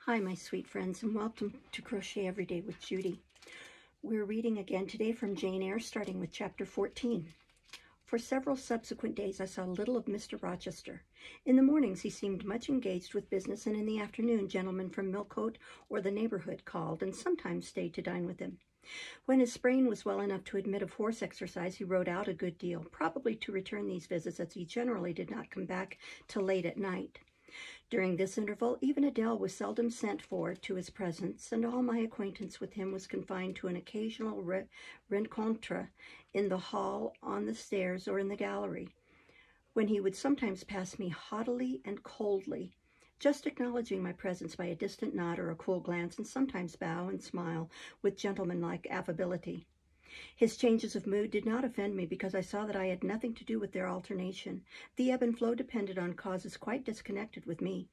Hi, my sweet friends, and welcome to Crochet Every Day with Judy. We're reading again today from Jane Eyre, starting with chapter 14. For several subsequent days, I saw little of Mr. Rochester. In the mornings, he seemed much engaged with business, and in the afternoon, gentlemen from Millcote or the neighborhood called and sometimes stayed to dine with him. When his brain was well enough to admit of horse exercise, he rode out a good deal, probably to return these visits, as he generally did not come back till late at night. During this interval, even Adele was seldom sent for to his presence, and all my acquaintance with him was confined to an occasional rencontre in the hall, on the stairs, or in the gallery, when he would sometimes pass me haughtily and coldly, just acknowledging my presence by a distant nod or a cool glance, and sometimes bow and smile with gentlemanlike affability. His changes of mood did not offend me, because I saw that I had nothing to do with their alternation. The ebb and flow depended on causes quite disconnected with me.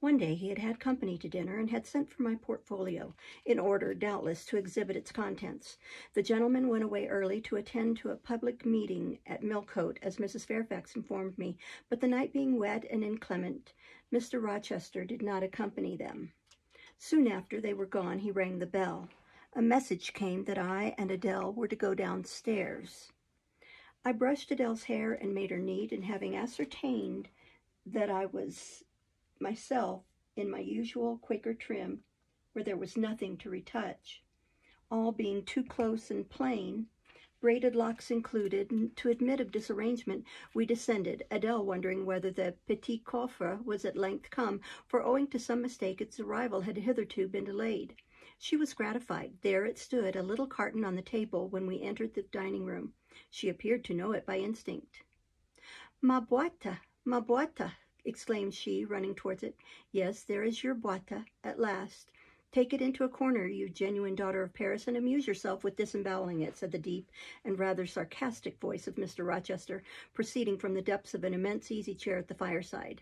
One day he had had company to dinner and had sent for my portfolio, in order, doubtless, to exhibit its contents. The gentleman went away early to attend to a public meeting at Millcote, as Mrs. Fairfax informed me, but the night being wet and inclement, Mr. Rochester did not accompany them. Soon after they were gone, he rang the bell. A message came that I and Adele were to go downstairs. I brushed Adele's hair and made her neat, and having ascertained that I was myself in my usual Quaker trim, where there was nothing to retouch, all being too close and plain, braided locks included, and to admit of disarrangement, we descended, Adele wondering whether the petit coffre was at length come, for owing to some mistake its arrival had hitherto been delayed. She was gratified. There it stood, a little carton on the table, when we entered the dining room. She appeared to know it by instinct. Ma boîte, ma boîte, exclaimed she, running towards it. Yes, there is your boîte at last. Take it into a corner, you genuine daughter of Paris, and amuse yourself with disemboweling it, said the deep and rather sarcastic voice of Mr. Rochester, proceeding from the depths of an immense easy-chair at the fireside.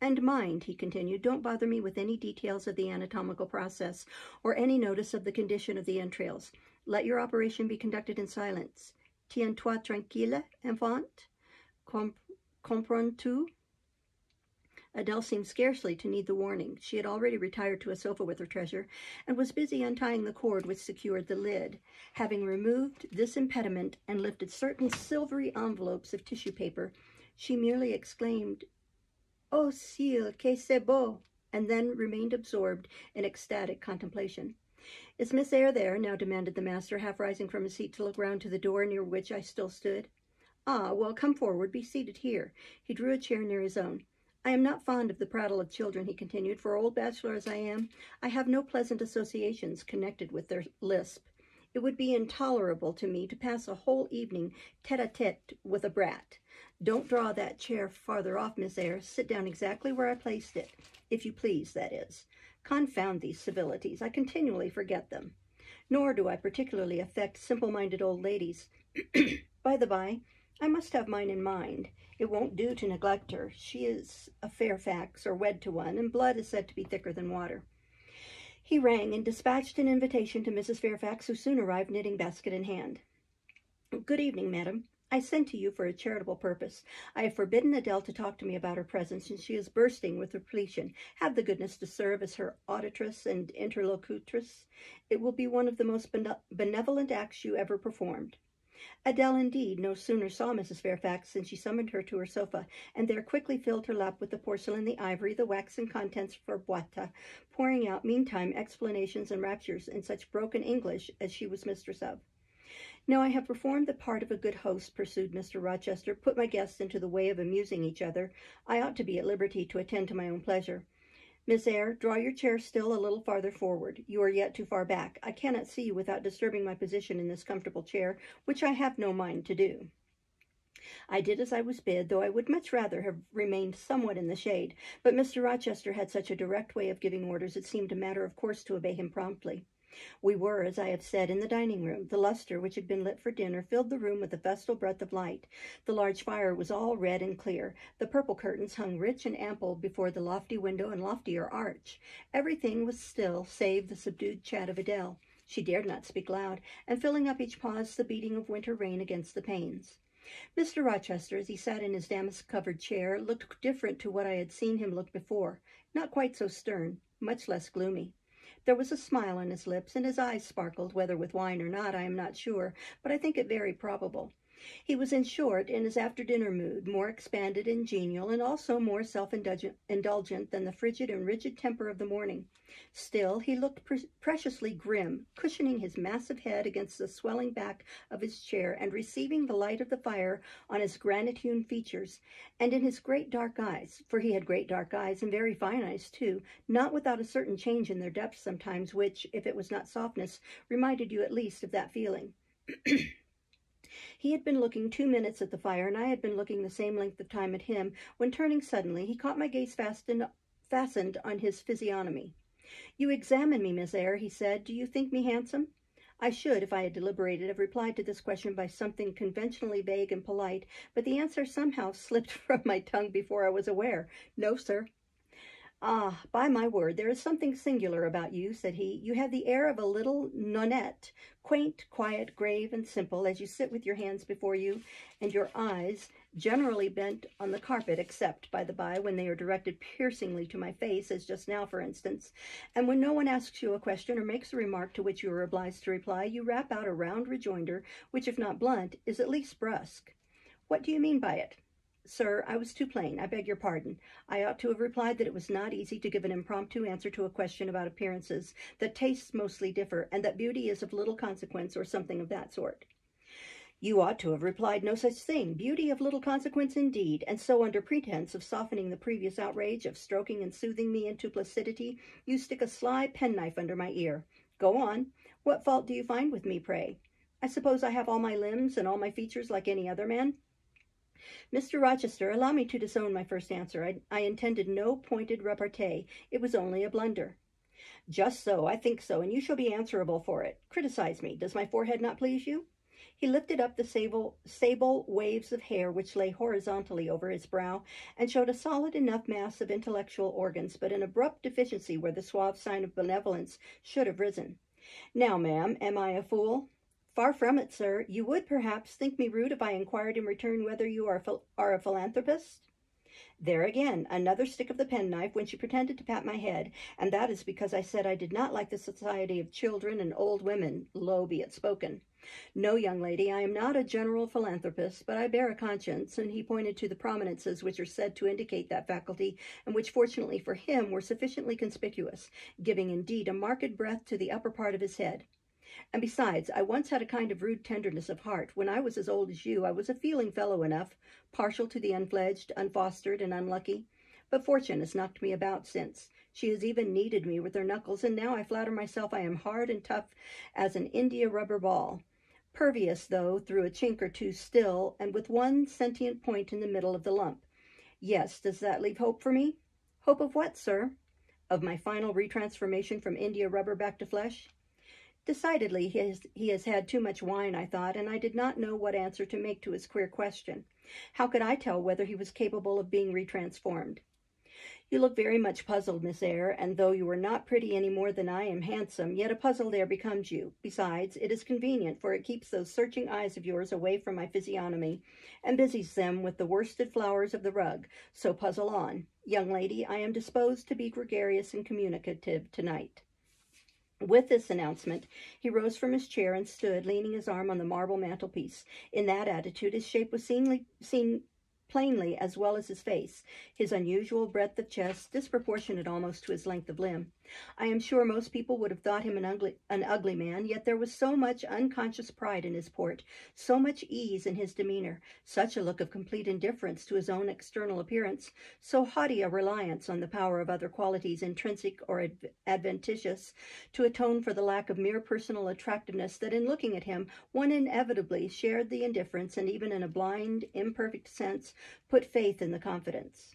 And mind, he continued, don't bother me with any details of the anatomical process, or any notice of the condition of the entrails. Let your operation be conducted in silence. Tiens-toi tranquille, enfant. Comprends-tu? Adele seemed scarcely to need the warning. She had already retired to a sofa with her treasure, and was busy untying the cord which secured the lid. Having removed this impediment and lifted certain silvery envelopes of tissue paper, she merely exclaimed, "Oh, ciel, que c'est beau!" and then remained absorbed in ecstatic contemplation. "Is Miss Eyre there?" now demanded the master, half rising from his seat to look round to the door near which I still stood. "Ah, well, come forward, be seated here." He drew a chair near his own. "I am not fond of the prattle of children," he continued, "for old bachelor as I am, I have no pleasant associations connected with their lisp. It would be intolerable to me to pass a whole evening tete-a-tete with a brat. Don't draw that chair farther off, Miss Eyre. Sit down exactly where I placed it, if you please, that is. Confound these civilities. I continually forget them. Nor do I particularly affect simple-minded old ladies. By the by, I must have mine in mind. It won't do to neglect her. She is a Fairfax, or wed to one, and blood is said to be thicker than water." He rang and dispatched an invitation to Mrs. Fairfax, who soon arrived, knitting basket in hand. "Good evening, madam. I sent to you for a charitable purpose. I have forbidden Adele to talk to me about her presence, and she is bursting with repletion. Have the goodness to serve as her auditress and interlocutress. It will be one of the most benevolent acts you ever performed." Adele, indeed, no sooner saw Mrs. Fairfax than she summoned her to her sofa, and there quickly filled her lap with the porcelain, the ivory, the waxen contents of her boîte, pouring out, meantime, explanations and raptures in such broken English as she was mistress of. "Now I have performed the part of a good host," pursued Mr. Rochester, "put my guests into the way of amusing each other. I ought to be at liberty to attend to my own pleasure. Miss Eyre, draw your chair still a little farther forward. You are yet too far back. I cannot see you without disturbing my position in this comfortable chair, which I have no mind to do." I did as I was bid, though I would much rather have remained somewhat in the shade, but Mr. Rochester had such a direct way of giving orders, it seemed a matter of course to obey him promptly. We were, as I have said, in the dining room. The lustre, which had been lit for dinner, filled the room with a festal breadth of light. The large fire was all red and clear. The purple curtains hung rich and ample before the lofty window and loftier arch. Everything was still, save the subdued chat of Adele. She dared not speak loud, and filling up each pause the beating of winter rain against the panes. Mr. Rochester, as he sat in his damask-covered chair, looked different to what I had seen him look before, not quite so stern, much less gloomy. There was a smile on his lips, and his eyes sparkled, whether with wine or not, I am not sure, but I think it very probable. He was, in short, in his after-dinner mood, more expanded and genial, and also more self-indulgent than the frigid and rigid temper of the morning. Still, he looked preciously grim, cushioning his massive head against the swelling back of his chair and receiving the light of the fire on his granite-hewn features, and in his great dark eyes, for he had great dark eyes, and very fine eyes, too, not without a certain change in their depth sometimes, which, if it was not softness, reminded you at least of that feeling. He had been looking 2 minutes at the fire, and I had been looking the same length of time at him, when, turning suddenly, he caught my gaze fastened on his physiognomy. "You examine me, Miss Eyre," he said. "Do you think me handsome?" I should, if I had deliberated, have replied to this question by something conventionally vague and polite, but the answer somehow slipped from my tongue before I was aware. "No, sir." "Ah, by my word, there is something singular about you," said he. "You have the air of a little nonnette, quaint, quiet, grave, and simple, as you sit with your hands before you, and your eyes, generally bent on the carpet, except, by the by, when they are directed piercingly to my face, as just now, for instance, and when no one asks you a question or makes a remark to which you are obliged to reply, you rap out a round rejoinder, which, if not blunt, is at least brusque. What do you mean by it?" "Sir, I was too plain. I beg your pardon. I ought to have replied that it was not easy to give an impromptu answer to a question about appearances, that tastes mostly differ, and that beauty is of little consequence, or something of that sort." "You ought to have replied no such thing. Beauty of little consequence indeed, and so under pretense of softening the previous outrage, of stroking and soothing me into placidity, you stick a sly penknife under my ear. Go on. What fault do you find with me, pray? I suppose I have all my limbs and all my features like any other man?" "Mr. Rochester, allow me to disown my first answer. I intended no pointed repartee. It was only a blunder." "Just so, I think so, and you shall be answerable for it. Criticize me. Does my forehead not please you?" He lifted up the sable waves of hair which lay horizontally over his brow, and showed a solid enough mass of intellectual organs, but an abrupt deficiency where the suave sign of benevolence should have risen. "Now, ma'am, am I a fool?" "Far from it, sir. You would, perhaps, think me rude if I inquired in return whether you are a philanthropist?" There again, another stick of the penknife when she pretended to pat my head, and that is because I said I did not like the society of children and old women, low be it spoken. "No, young lady, I am not a general philanthropist, but I bear a conscience," and he pointed to the prominences which are said to indicate that faculty, and which, fortunately for him, were sufficiently conspicuous, giving indeed a marked breadth to the upper part of his head. "And besides, I once had a kind of rude tenderness of heart. When I was as old as you, I was a feeling fellow enough, partial to the unfledged, unfostered, and unlucky. But fortune has knocked me about since. She has even kneaded me with her knuckles, and now I flatter myself I am hard and tough as an India-rubber ball, pervious, though, through a chink or two still, and with one sentient point in the middle of the lump. Yes, does that leave hope for me?" "Hope of what, sir?" "Of my final retransformation from India-rubber back to flesh." Decidedly, he has had too much wine, I thought, and I did not know what answer to make to his queer question. How could I tell whether he was capable of being retransformed? "You look very much puzzled, Miss Eyre, and though you are not pretty any more than I am handsome, yet a puzzle there becomes you. Besides, it is convenient, for it keeps those searching eyes of yours away from my physiognomy, and busies them with the worsted flowers of the rug. So puzzle on. Young lady, I am disposed to be gregarious and communicative tonight." With this announcement, he rose from his chair and stood, leaning his arm on the marble mantelpiece. In that attitude, his shape was seen plainly as well as his face, his unusual breadth of chest, disproportionate almost to his length of limb. I am sure most people would have thought him an ugly man, yet there was so much unconscious pride in his port, so much ease in his demeanor, such a look of complete indifference to his own external appearance, so haughty a reliance on the power of other qualities, intrinsic or adventitious, to atone for the lack of mere personal attractiveness, that in looking at him one inevitably shared the indifference, and even in a blind, imperfect sense, put faith in the confidence.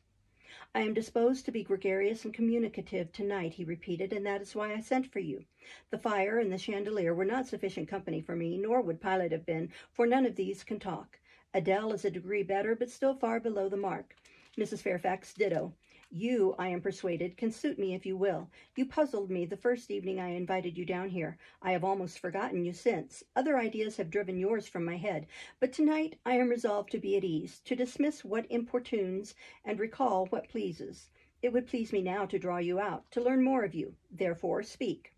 "I am disposed to be gregarious and communicative tonight," he repeated, "and that is why I sent for you. The fire and the chandelier were not sufficient company for me, nor would Pilate have been, for none of these can talk. Adele is a degree better, but still far below the mark. Mrs. Fairfax, ditto. You, I am persuaded, can suit me if you will. You puzzled me the first evening I invited you down here. I have almost forgotten you since. Other ideas have driven yours from my head. But tonight I am resolved to be at ease, to dismiss what importunes and recall what pleases. It would please me now to draw you out, to learn more of you. Therefore, speak.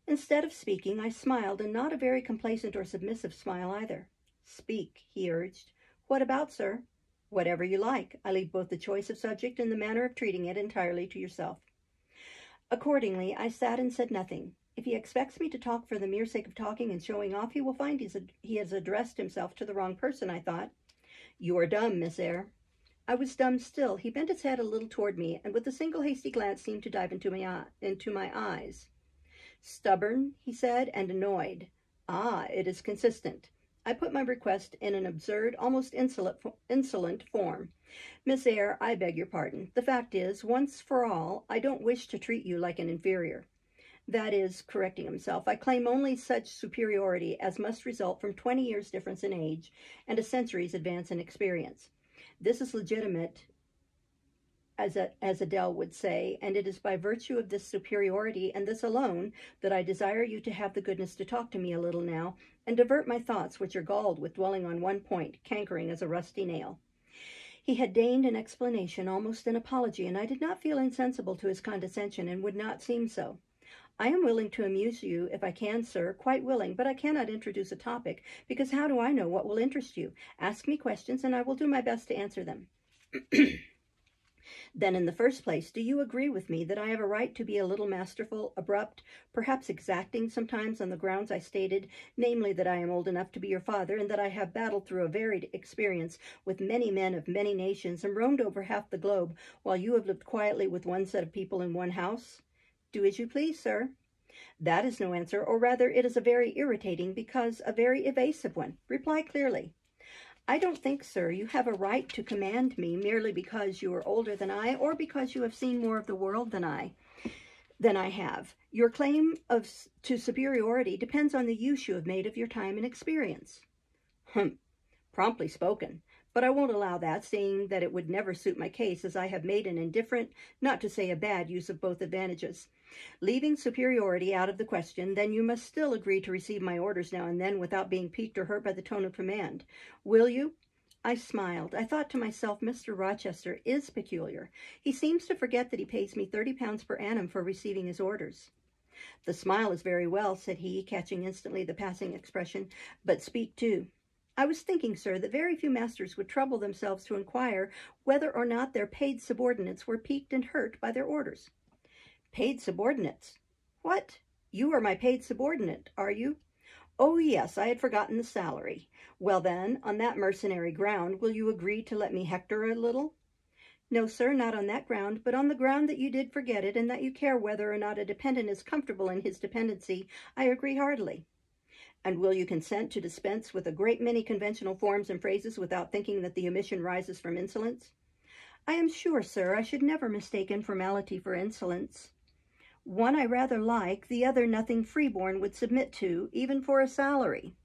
Instead of speaking, I smiled, and not a very complacent or submissive smile either. Speak, he urged. What about, sir? Whatever you like. I leave both the choice of subject and the manner of treating it entirely to yourself. Accordingly, I sat and said nothing. If he expects me to talk for the mere sake of talking and showing off, he will find he has addressed himself to the wrong person, I thought. You are dumb, Miss Eyre. I was dumb still. He bent his head a little toward me, and with a single hasty glance seemed to dive into my eyes. Stubborn, he said, and annoyed. Ah, it is consistent. I put my request in an absurd, almost insolent form. Miss Eyre, I beg your pardon. The fact is, once for all, I don't wish to treat you like an inferior. That is, correcting himself, I claim only such superiority as must result from 20 years' difference in age and a century's advance in experience. This is legitimate, as Adele would say, and it is by virtue of this superiority and this alone that I desire you to have the goodness to talk to me a little now and divert my thoughts, which are galled with dwelling on one point, cankering as a rusty nail. He had deigned an explanation, almost an apology, and I did not feel insensible to his condescension, and would not seem so. I am willing to amuse you, if I can, sir, quite willing, but I cannot introduce a topic, because how do I know what will interest you? Ask me questions, and I will do my best to answer them. Then, in the first place, do you agree with me that I have a right to be a little masterful, abrupt, perhaps exacting sometimes on the grounds I stated, namely that I am old enough to be your father, and that I have battled through a varied experience with many men of many nations, and roamed over half the globe, while you have lived quietly with one set of people in one house? Do as you please, sir. That is no answer, or rather it is a very irritating, because a very evasive one. Reply clearly. I don't think, sir, you have a right to command me merely because you are older than I, or because you have seen more of the world than I have. Your claim to superiority depends on the use you have made of your time and experience. Promptly spoken. But I won't allow that, seeing that it would never suit my case, as I have made an indifferent, not to say a bad, use of both advantages. Leaving superiority out of the question, then you must still agree to receive my orders now and then without being piqued or hurt by the tone of command. Will you? I smiled. I thought to myself, Mr. Rochester is peculiar. He seems to forget that he pays me £30 per annum for receiving his orders. The smile is very well, said he, catching instantly the passing expression, but speak too. I was thinking, sir, that very few masters would trouble themselves to inquire whether or not their paid subordinates were piqued and hurt by their orders. Paid subordinates? What? You are my paid subordinate, are you? Oh, yes, I had forgotten the salary. Well, then, on that mercenary ground, will you agree to let me hector a little? No, sir, not on that ground, but on the ground that you did forget it, and that you care whether or not a dependent is comfortable in his dependency, I agree heartily. And will you consent to dispense with a great many conventional forms and phrases without thinking that the omission rises from insolence? I am sure, sir, I should never mistake informality for insolence. One I rather like, the other nothing freeborn would submit to, even for a salary.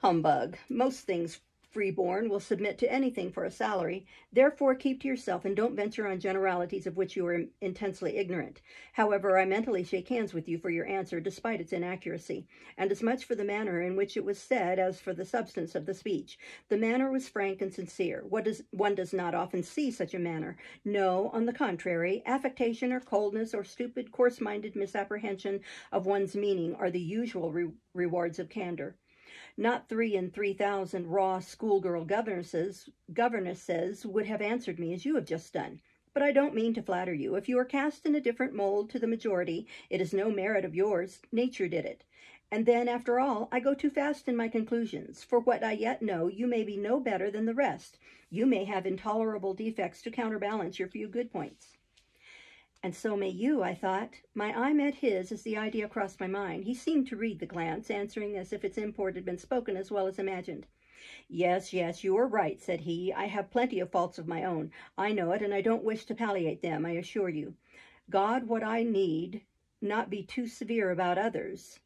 Humbug. Most things freeborn will submit to anything for a salary. Therefore, keep to yourself and don't venture on generalities of which you are intensely ignorant. However, I mentally shake hands with you for your answer, despite its inaccuracy, and as much for the manner in which it was said as for the substance of the speech. The manner was frank and sincere. One does not often see such a manner. No, on the contrary, affectation or coldness or stupid, coarse-minded misapprehension of one's meaning are the usual rewards of candor. Not 3 in 3,000 raw schoolgirl governesses would have answered me as you have just done. But I don't mean to flatter you. If you are cast in a different mold to the majority, it is no merit of yours. Nature did it. And then, after all, I go too fast in my conclusions. For what I yet know, you may be no better than the rest. You may have intolerable defects to counterbalance your few good points. And so may you, I thought. My eye met his as the idea crossed my mind. He seemed to read the glance, answering as if its import had been spoken as well as imagined. Yes, you are right, said he. I have plenty of faults of my own. I know it, and I don't wish to palliate them, I assure you. God, what I need, not be too severe about others.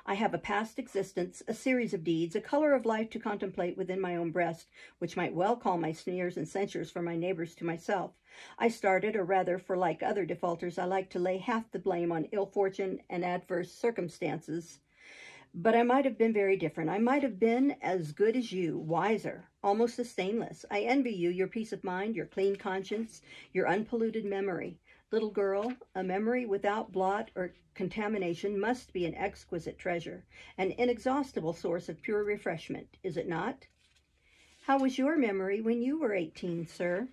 I have a past existence, a series of deeds, a color of life to contemplate within my own breast, which might well call my sneers and censures from my neighbors to myself. I started, or rather, for like other defaulters, I like to lay half the blame on ill fortune and adverse circumstances. But I might have been very different. I might have been as good as you, wiser, almost as stainless. I envy you, your peace of mind, your clean conscience, your unpolluted memory. Little girl, a memory without blot or contamination must be an exquisite treasure, an inexhaustible source of pure refreshment, is it not? How was your memory when you were 18, sir?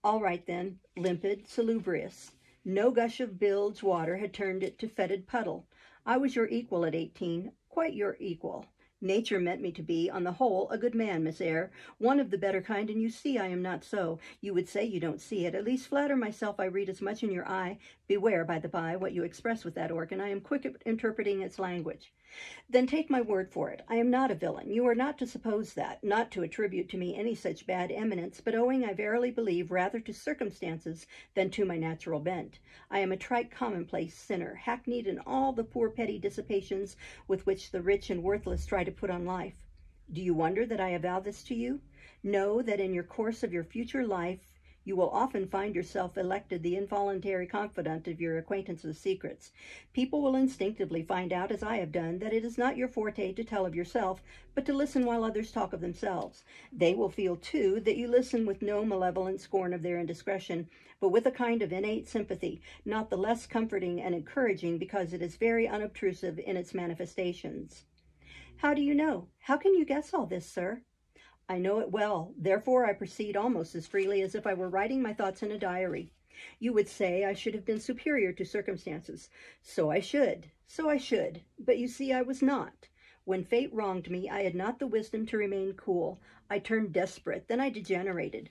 All right, then, limpid, salubrious. No gush of bilge water had turned it to fetid puddle. I was your equal at 18, quite your equal. Nature meant me to be, on the whole, a good man, Miss Eyre, one of the better kind, and you see I am not so. You would say you don't see it. At least flatter myself I read as much in your eye. Beware, by the by, what you express with that organ. I am quick at interpreting its language. Then take my word for it. I am not a villain. You are not to suppose that, not to attribute to me any such bad eminence, but owing, I verily believe, rather to circumstances than to my natural bent. I am a trite commonplace sinner, hackneyed in all the poor petty dissipations with which the rich and worthless try to put on life. Do you wonder that I avow this to you? Know that in your course of your future life you will often find yourself elected the involuntary confidant of your acquaintances' secrets. People will instinctively find out, as I have done, that it is not your forte to tell of yourself, but to listen while others talk of themselves. They will feel, too, that you listen with no malevolent scorn of their indiscretion, but with a kind of innate sympathy, not the less comforting and encouraging because it is very unobtrusive in its manifestations. How do you know? How can you guess all this, sir? I know it well, therefore I proceed almost as freely as if I were writing my thoughts in a diary. You would say I should have been superior to circumstances. So I should, but you see I was not. When fate wronged me, I had not the wisdom to remain cool. I turned desperate, then I degenerated.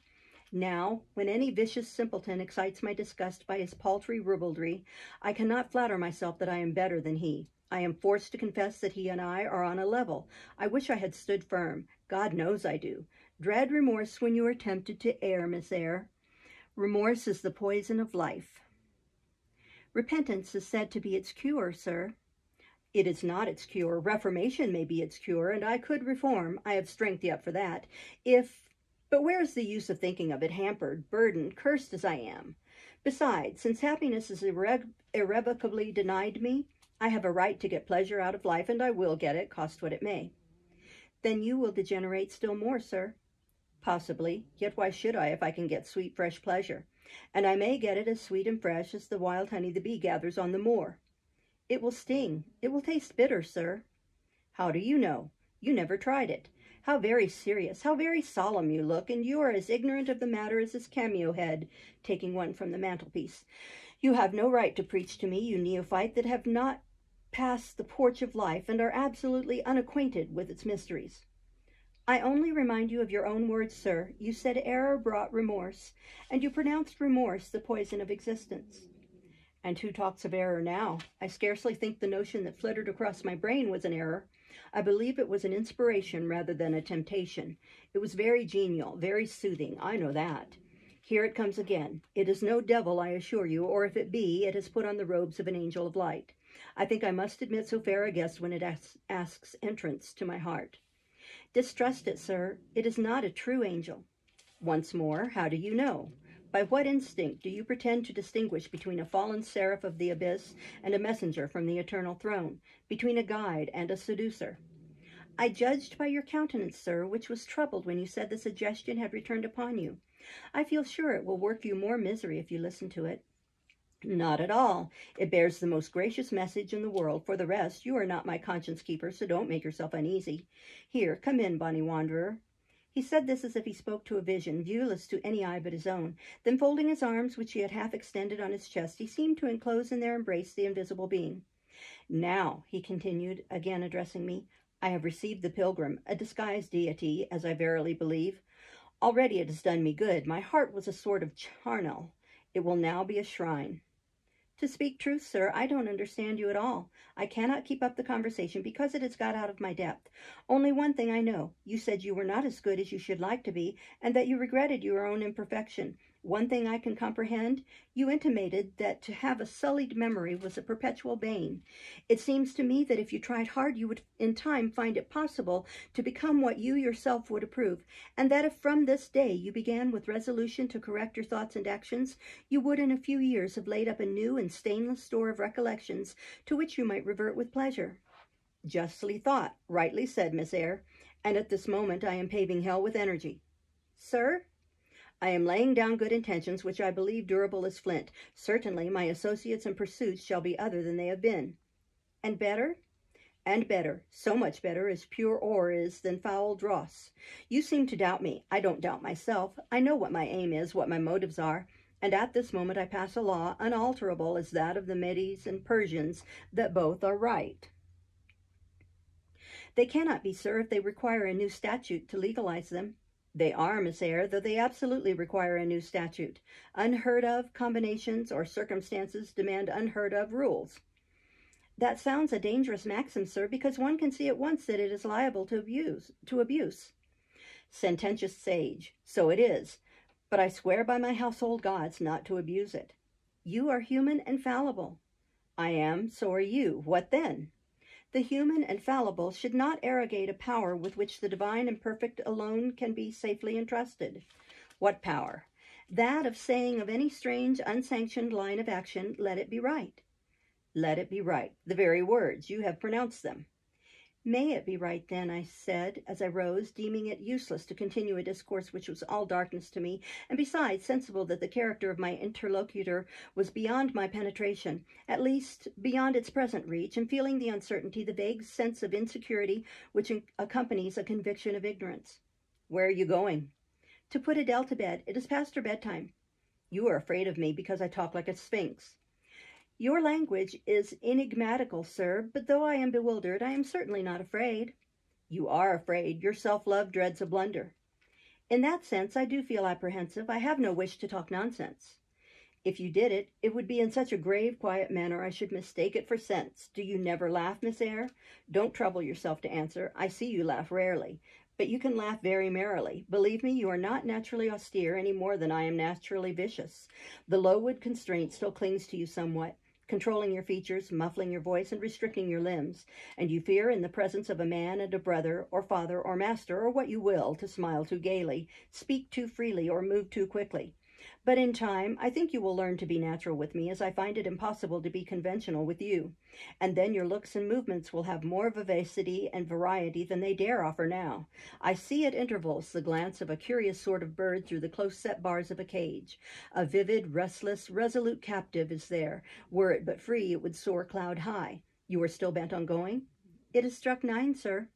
Now, when any vicious simpleton excites my disgust by his paltry ribaldry, I cannot flatter myself that I am better than he. I am forced to confess that he and I are on a level. I wish I had stood firm. God knows I do. Dread remorse when you are tempted to err, Miss Eyre. Remorse is the poison of life. Repentance is said to be its cure, sir. It is not its cure. Reformation may be its cure, and I could reform. I have strength yet for that. But where is the use of thinking of it, hampered, burdened, cursed as I am? Besides, since happiness is irrevocably denied me, I have a right to get pleasure out of life, and I will get it, cost what it may. Then you will degenerate still more, sir. Possibly, yet why should I if I can get sweet, fresh pleasure? And I may get it as sweet and fresh as the wild honey the bee gathers on the moor. It will sting. It will taste bitter, sir. How do you know? You never tried it. How very serious, how very solemn you look, and you are as ignorant of the matter as this cameo head, taking one from the mantelpiece. You have no right to preach to me, you neophyte, that have not passed the porch of life and are absolutely unacquainted with its mysteries. I only remind you of your own words, sir. You said error brought remorse, and you pronounced remorse the poison of existence. And who talks of error now? I scarcely think the notion that flittered across my brain was an error. I believe it was an inspiration rather than a temptation. It was very genial, very soothing, I know that. Here it comes again. It is no devil, I assure you, or if it be, it has put on the robes of an angel of light. I think I must admit so fair a guest when it asks entrance to my heart. Distrust it, sir. It is not a true angel. Once more, how do you know? By what instinct do you pretend to distinguish between a fallen seraph of the abyss and a messenger from the eternal throne, between a guide and a seducer? I judged by your countenance, sir, which was troubled when you said the suggestion had returned upon you. I feel sure it will work you more misery if you listen to it. Not at all. It bears the most gracious message in the world. For the rest, you are not my conscience keeper, so don't make yourself uneasy. Here, come in, bonny wanderer. He said this as if he spoke to a vision, viewless to any eye but his own. Then folding his arms, which he had half extended on his chest, he seemed to enclose in their embrace the invisible being. Now, he continued, again addressing me, I have received the pilgrim, a disguised deity, as I verily believe. Already it has done me good. My heart was a sort of charnel. It will now be a shrine. To speak truth, sir, I don't understand you at all. I cannot keep up the conversation because it has got out of my depth. Only one thing I know. You said you were not as good as you should like to be, and that you regretted your own imperfection. One thing I can comprehend, you intimated that to have a sullied memory was a perpetual bane. It seems to me that if you tried hard, you would in time find it possible to become what you yourself would approve, and that if from this day you began with resolution to correct your thoughts and actions, you would in a few years have laid up a new and stainless store of recollections to which you might revert with pleasure. Justly thought, rightly said, Miss Eyre, and at this moment I am paving hell with energy. Sir? I am laying down good intentions which I believe durable as flint. Certainly my associates and pursuits shall be other than they have been. And better? And better, so much better as pure ore is than foul dross. You seem to doubt me. I don't doubt myself. I know what my aim is, what my motives are, and at this moment I pass a law unalterable as that of the Medes and Persians, that both are right. They cannot be, sir, if they require a new statute to legalize them. They are, Miss Eyre, though they absolutely require a new statute. Unheard of combinations or circumstances demand unheard of rules. That sounds a dangerous maxim, sir, because one can see at once that it is liable to abuse. Sententious sage, so it is, but I swear by my household gods not to abuse it. You are human and fallible. I am, so are you. What then? The human and fallible should not arrogate a power with which the divine and perfect alone can be safely entrusted. What power? That of saying of any strange, unsanctioned line of action, let it be right. Let it be right. The very words. You have pronounced them. May it be right, then, I said, as I rose, deeming it useless to continue a discourse which was all darkness to me, and besides sensible that the character of my interlocutor was beyond my penetration, at least beyond its present reach, and feeling the uncertainty, the vague sense of insecurity which accompanies a conviction of ignorance. Where are you going? To put Adele to bed. It is past her bedtime. You are afraid of me because I talk like a sphinx. Your language is enigmatical, sir, but though I am bewildered, I am certainly not afraid. You are afraid. Your self-love dreads a blunder. In that sense, I do feel apprehensive. I have no wish to talk nonsense. If you did it, it would be in such a grave, quiet manner I should mistake it for sense. Do you never laugh, Miss Eyre? Don't trouble yourself to answer. I see you laugh rarely, but you can laugh very merrily. Believe me, you are not naturally austere any more than I am naturally vicious. The Lowood constraint still clings to you somewhat, controlling your features, muffling your voice, and restricting your limbs, and you fear in the presence of a man and a brother, or father, or master, or what you will, to smile too gaily, speak too freely, or move too quickly. But in time, I think you will learn to be natural with me, as I find it impossible to be conventional with you, and then your looks and movements will have more vivacity and variety than they dare offer now. I see at intervals the glance of a curious sort of bird through the close-set bars of a cage. A vivid, restless, resolute captive is there. Were it but free, it would soar cloud high. You are still bent on going? It has struck 9, sir.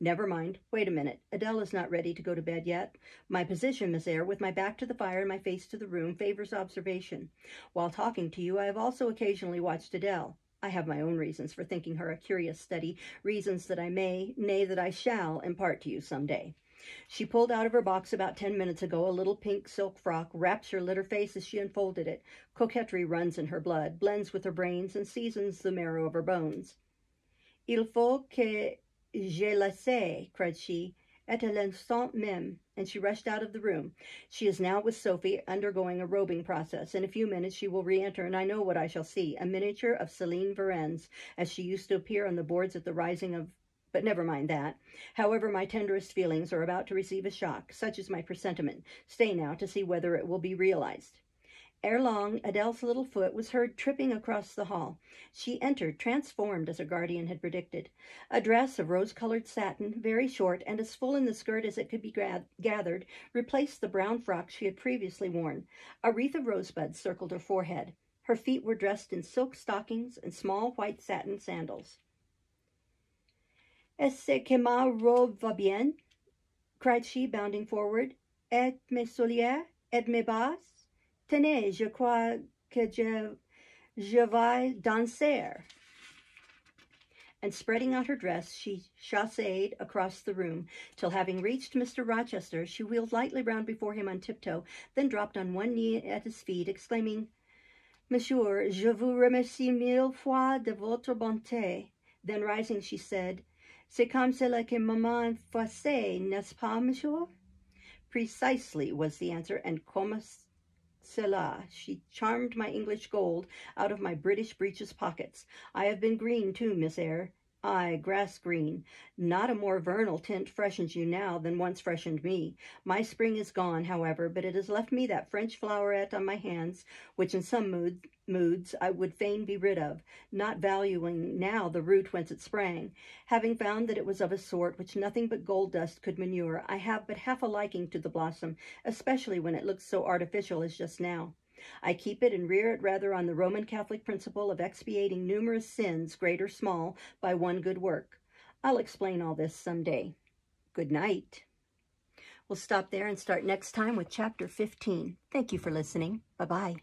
Never mind. Wait a minute. Adele is not ready to go to bed yet. My position, Miss Eyre, with my back to the fire and my face to the room, favors observation. While talking to you, I have also occasionally watched Adele. I have my own reasons for thinking her a curious study, reasons that I may, nay, that I shall, impart to you some day. She pulled out of her box about 10 minutes ago a little pink silk frock. Rapture lit her face as she unfolded it. Coquetry runs in her blood, blends with her brains, and seasons the marrow of her bones. Il faut que je la sais, cried she, at l'instant même, and she rushed out of the room. She is now with Sophie, undergoing a robing process. In a few minutes she will re-enter, and I know what I shall see, a miniature of Céline Varens, as she used to appear on the boards at the rising of... But never mind that. However, my tenderest feelings are about to receive a shock. Such is my presentiment. Stay now to see whether it will be realized. Ere long, Adele's little foot was heard tripping across the hall. She entered, transformed as her guardian had predicted. A dress of rose-colored satin, very short and as full in the skirt as it could be gathered, replaced the brown frock she had previously worn. A wreath of rosebuds circled her forehead. Her feet were dressed in silk stockings and small white satin sandals. Est-ce que ma robe va bien? Cried she, bounding forward. Et mes souliers? Et mes basses? Tenez, je crois que je vais danser. And spreading out her dress, she chassed across the room, till having reached Mr. Rochester, she wheeled lightly round before him on tiptoe, then dropped on one knee at his feet, exclaiming, Monsieur, je vous remercie mille fois de votre bonté. Then rising, she said, C'est comme cela que maman faisait, n'est-ce pas, monsieur? Precisely, was the answer, and comme Selah. She charmed my English gold out of my British breeches pockets. I have been green too, Miss Eyre. Aye, grass green. Not a more vernal tint freshens you now than once freshened me. My spring is gone, however, but it has left me that French floweret on my hands, which in some moods I would fain be rid of, not valuing now the root whence it sprang. Having found that it was of a sort which nothing but gold dust could manure, I have but half a liking to the blossom, especially when it looks so artificial as just now. I keep it and rear it rather on the Roman Catholic principle of expiating numerous sins, great or small, by one good work. I'll explain all this some day. Good night. We'll stop there and start next time with chapter 15. Thank you for listening. Bye-bye.